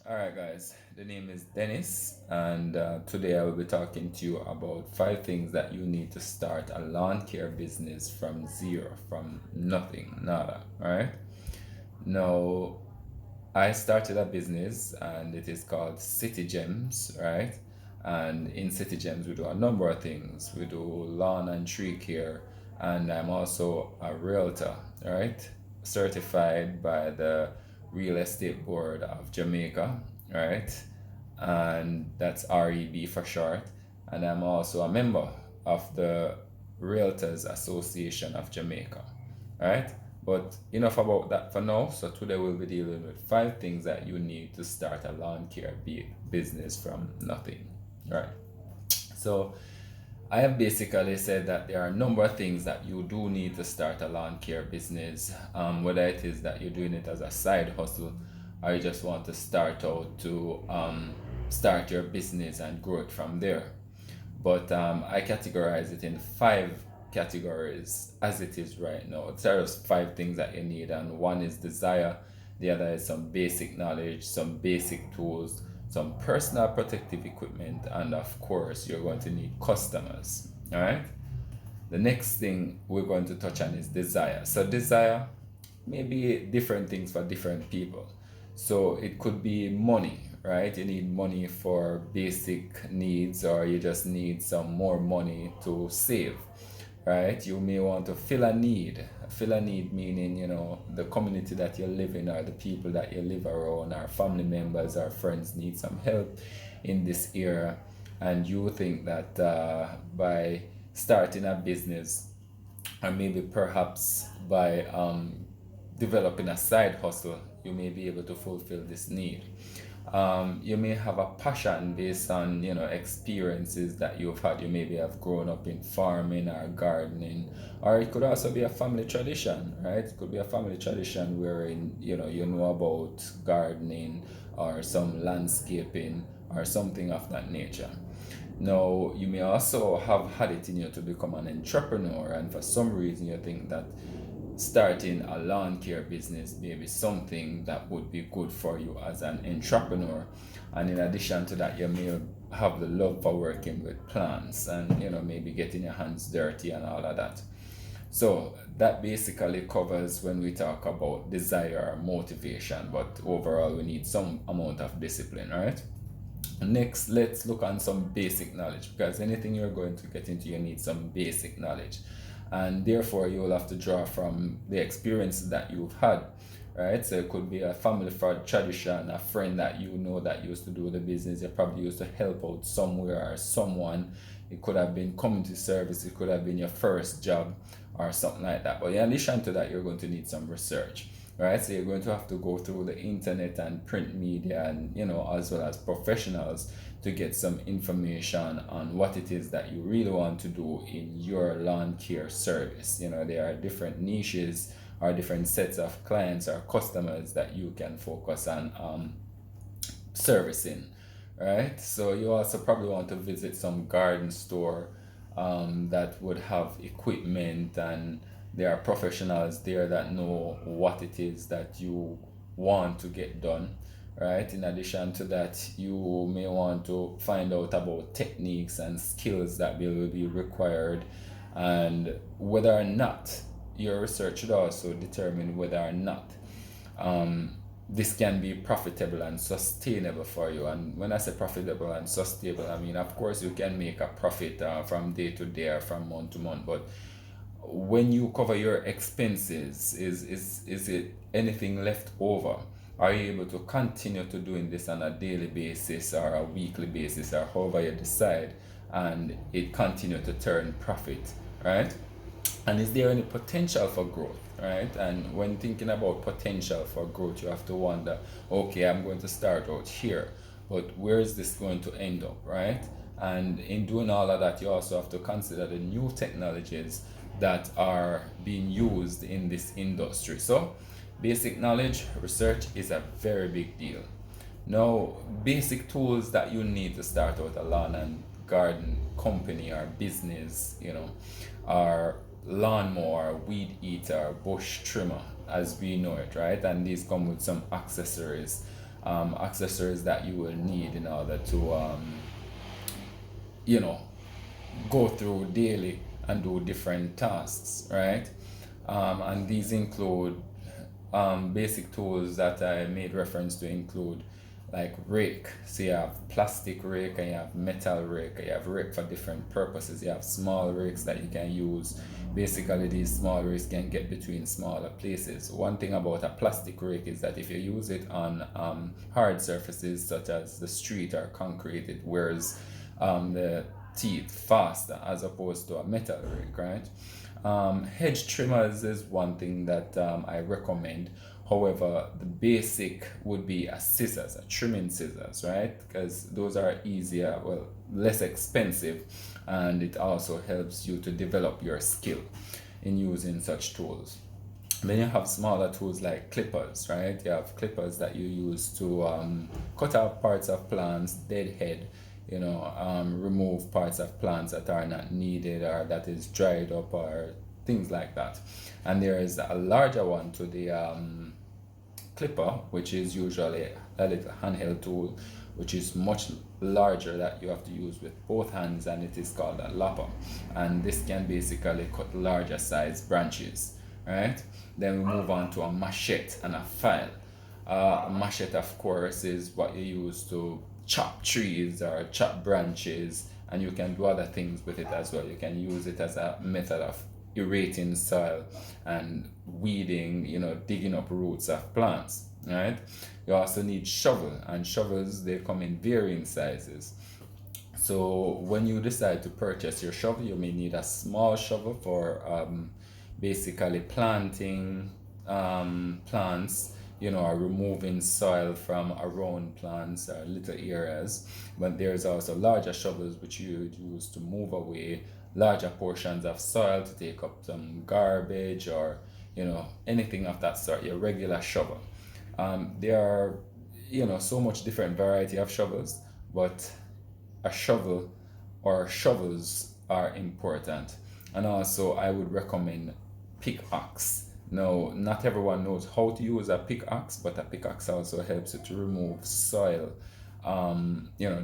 All right, guys. The name is Dennis, and today I will be talking to you about five things that you need to start a lawn care business from zero, from nothing, nada. All right. Now, I started a business, and it is called City Gems, right? And in City Gems, we do a number of things. We do lawn and tree care, and I'm also a realtor, right? Certified by the Real Estate Board of Jamaica, right? And that's REB for short. And I'm also a member of the Realtors Association of Jamaica, right? But enough about that for now. So today we'll be dealing with five things that you need to start a lawn care business from nothing, right? So I have basically said that there are a number of things that you do need to start a lawn care business, whether it is that you're doing it as a side hustle or you just want to start out to start your business and grow it from there. But I categorize it in five categories as it is right now. There's five things that you need, and one is desire, the other is some basic knowledge, some basic tools, some personal protective equipment, and of course, you're going to need customers. All right. The next thing we're going to touch on is desire. So, desire may be different things for different people. So, it could be money, right? You need money for basic needs, or you just need some more money to save, right? You may want to fill a need. Fill a need meaning, the community that you live in, or the people that you live around, our family members, our friends need some help in this era. And you think that by starting a business, or maybe perhaps by developing a side hustle, you may be able to fulfill this need. You may have a passion based on experiences that you've had. You maybe have grown up in farming or gardening, or it could also be a family tradition, right? It could be a family tradition wherein you know about gardening or some landscaping or something of that nature. Now, you may also have had it in you to become an entrepreneur, and for some reason you think that starting a lawn care business may be something that would be good for you as an entrepreneur. And in addition to that, you may have the love for working with plants and maybe getting your hands dirty and all of that. So that basically covers when we talk about desire or motivation, but overall we need some amount of discipline, right? Next, let's look on some basic knowledge, because anything you're going to get into, you need some basic knowledge. And therefore, you will have to draw from the experiences that you've had, right? So it could be a family for tradition, a friend that you know that used to do the business, you probably used to help out somewhere or someone. It could have been community service, it could have been your first job or something like that. But in addition to that, you're going to need some research, right? So you're going to have to go through the internet and print media, and as well as professionals, to get some information on what it is that you really want to do in your lawn care service. There are different niches or different sets of clients or customers that you can focus on servicing, right? So you also probably want to visit some garden store that would have equipment, and there are professionals there that know what it is that you want to get done, right? In addition to that, you may want to find out about techniques and skills that will be required, and whether or not your research should also determine whether or not this can be profitable and sustainable for you. And when I say profitable and sustainable, I mean, of course, you can make a profit from day to day or from month to month, but when you cover your expenses, is it anything left over? Are you able to continue to doing this on a daily basis or a weekly basis, or however you decide, and it continue to turn profit, right? And is there any potential for growth, right? And when thinking about potential for growth, you have to wonder, okay, I'm going to start out here, but where is this going to end up, right? And in doing all of that, you also have to consider the new technologies that are being used in this industry. So basic knowledge, research is a very big deal. Now, basic tools that you need to start out a lawn and garden company or business, are lawnmower, weed eater, bush trimmer, as we know it, right? And these come with some accessories. accessories that you will need in order to you know go through daily and do different tasks, right? And these include basic tools that I made reference to include like rake. So you have plastic rake and you have metal rake. You have rake for different purposes. You have small rakes that you can use. Basically, these small rakes can get between smaller places. One thing about a plastic rake is that if you use it on hard surfaces such as the street or concrete, it wears the teeth faster as opposed to a metal rake, right? Hedge trimmers is one thing that I recommend. However, the basic would be a scissors, a trimming scissors, right? Because those are easier, well, less expensive, and it also helps you to develop your skill in using such tools. Then you have smaller tools like clippers, right? You have clippers that you use to cut out parts of plants, dead head, remove parts of plants that are not needed or that is dried up or things like that. And there is a larger one to the clipper, which is usually a little handheld tool, which is much larger that you have to use with both hands, and it is called a lopper. And this can basically cut larger size branches, right? Then we move on to a machete and a file. A machete, of course, is what you use to chop trees or chop branches, and you can do other things with it as well. You can use it as a method of aerating soil and weeding, digging up roots of plants, right? You also need shovel, and shovels, they come in varying sizes. So when you decide to purchase your shovel, you may need a small shovel for basically planting plants, or removing soil from around plants or little areas. But there's also larger shovels which you would use to move away larger portions of soil, to take up some garbage or anything of that sort. Your regular shovel. There are so much different variety of shovels, but a shovel or shovels are important. And also I would recommend pickaxe. Now, not everyone knows how to use a pickaxe, but a pickaxe also helps you to remove soil,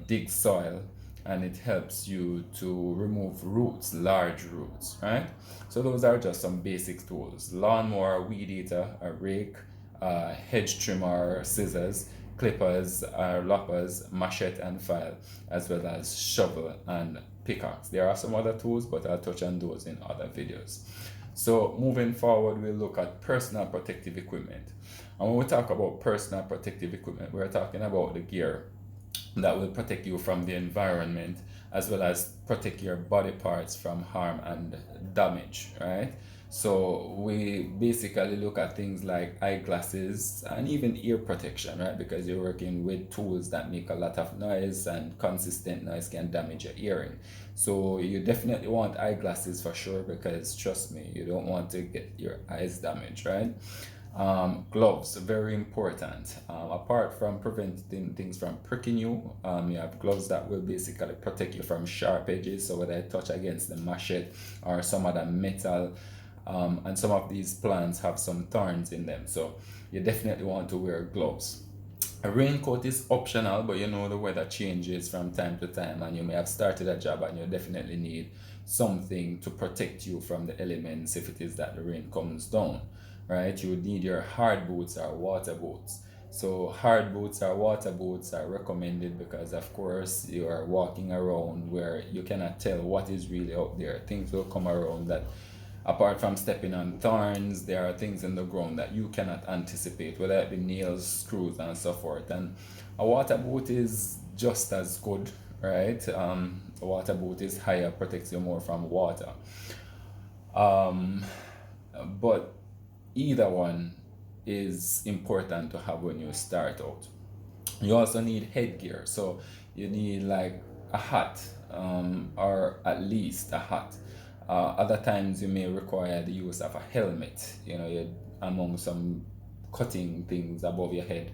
dig soil, and it helps you to remove roots, large roots, right? So those are just some basic tools: lawnmower, weed eater, a rake, hedge trimmer, scissors, clippers, loppers, machete and file, as well as shovel and pickaxe. There are some other tools, but I'll touch on those in other videos. So moving forward, we'll look at personal protective equipment. And when we talk about personal protective equipment, we're talking about the gear that will protect you from the environment, as well as protect your body parts from harm and damage, right? So we basically look at things like eyeglasses and even ear protection, right? Because you're working with tools that make a lot of noise, and consistent noise can damage your hearing. So you definitely want eyeglasses for sure, because trust me, you don't want to get your eyes damaged, right? Gloves, very important. Apart from preventing things from pricking you, you have gloves that will basically protect you from sharp edges. So whether I touch against the machete or some other metal, and some of these plants have some thorns in them, so you definitely want to wear gloves. A raincoat is optional, but the weather changes from time to time, and you may have started a job and you definitely need something to protect you from the elements if it is that the rain comes down, right? You would need your hard boots or water boots. So hard boots or water boots are recommended because, of course, you are walking around where you cannot tell what is really out there. Things will come around that, apart from stepping on thorns, there are things in the ground that you cannot anticipate, whether it be nails, screws, and so forth. And a water boot is just as good, right? A water boot is higher, protects you more from water. But either one is important to have when you start out. You also need headgear, so you need like a hat, or at least a hat. Other times you may require the use of a helmet. You're among some cutting things above your head,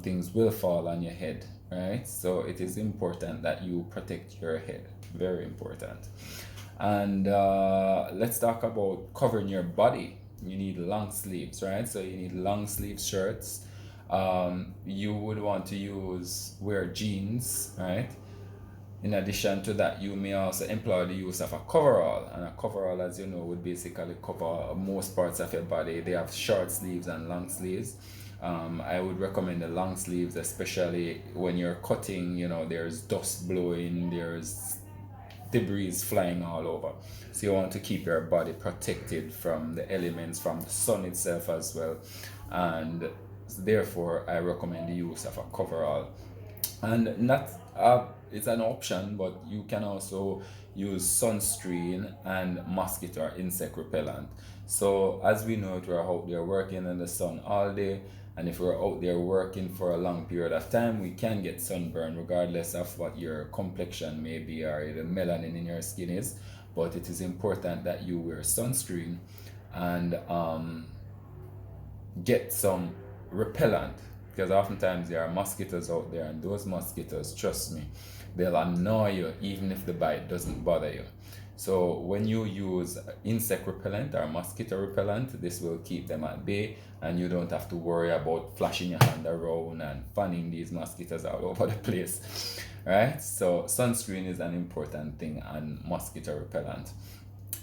things will fall on your head, right? So it is important that you protect your head, very important. And let's talk about covering your body. You need long sleeves, right? So you need long sleeve shirts, You would want to wear jeans, right? In addition to that, you may also employ the use of a coverall, and a coverall, as you know, would basically cover most parts of your body. They have short sleeves and long sleeves. I would recommend the long sleeves, especially when you're cutting. There's dust blowing, there's debris flying all over. So you want to keep your body protected from the elements, from the sun itself as well. And therefore, I recommend the use of a coverall. And not it's an option, but you can also use sunscreen and mosquito or insect repellent. So as we know, if we're out there working in the sun all day, and if we're out there working for a long period of time, we can get sunburn regardless of what your complexion may be or the melanin in your skin is. But it is important that you wear sunscreen and get some repellent, because oftentimes there are mosquitoes out there, and those mosquitoes, trust me, they'll annoy you even if the bite doesn't bother you. So when you use insect repellent or mosquito repellent, this will keep them at bay, and you don't have to worry about flashing your hand around and fanning these mosquitoes all over the place. Right? So sunscreen is an important thing, and mosquito repellent.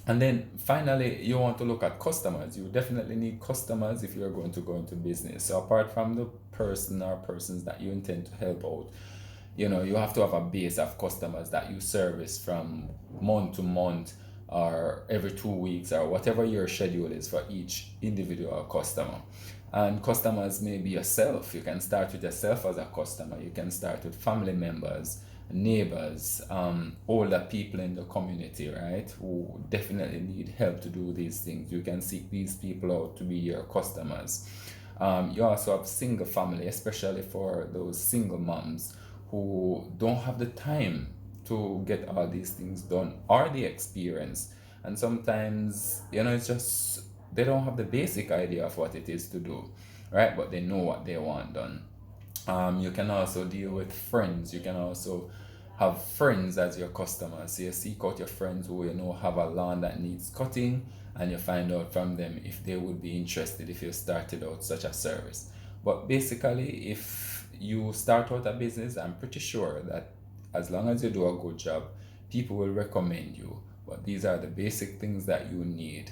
And then finally, you want to look at customers. You definitely need customers if you're going to go into business. So apart from the person or persons that you intend to help out, you have to have a base of customers that you service from month to month, or every 2 weeks, or whatever your schedule is for each individual customer. And customers may be yourself. You can start with yourself as a customer. You can start with family members, neighbors, older people in the community, right, who definitely need help to do these things. You can seek these people out to be your customers. You also have single family, especially for those single moms who don't have the time to get all these things done or the experience. And sometimes, it's just they don't have the basic idea of what it is to do, right? But they know what they want done. You can also deal with friends. You can also have friends as your customers. So you seek out your friends who have a lawn that needs cutting, and you find out from them if they would be interested if you started out such a service. But basically, if you start out a business, I'm pretty sure that as long as you do a good job, people will recommend you. But these are the basic things that you need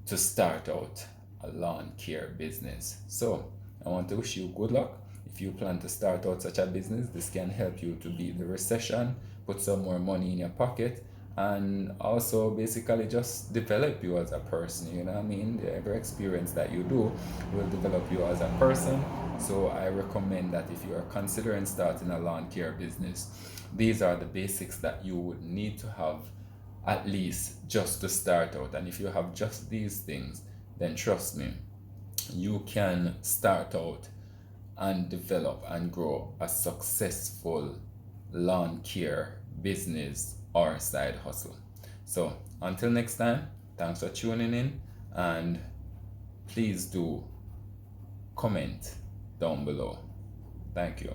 to start out a lawn care business. So I want to wish you good luck. If you plan to start out such a business, this can help you to beat the recession, put some more money in your pocket, and also basically just develop you as a person. You know what I mean? Every experience that you do will develop you as a person. So I recommend that if you are considering starting a lawn care business, these are the basics that you would need to have, at least just to start out. And if you have just these things, then trust me, you can start out and develop and grow a successful lawn care business or side hustle. So until next time, thanks for tuning in, and please do comment down below. Thank you.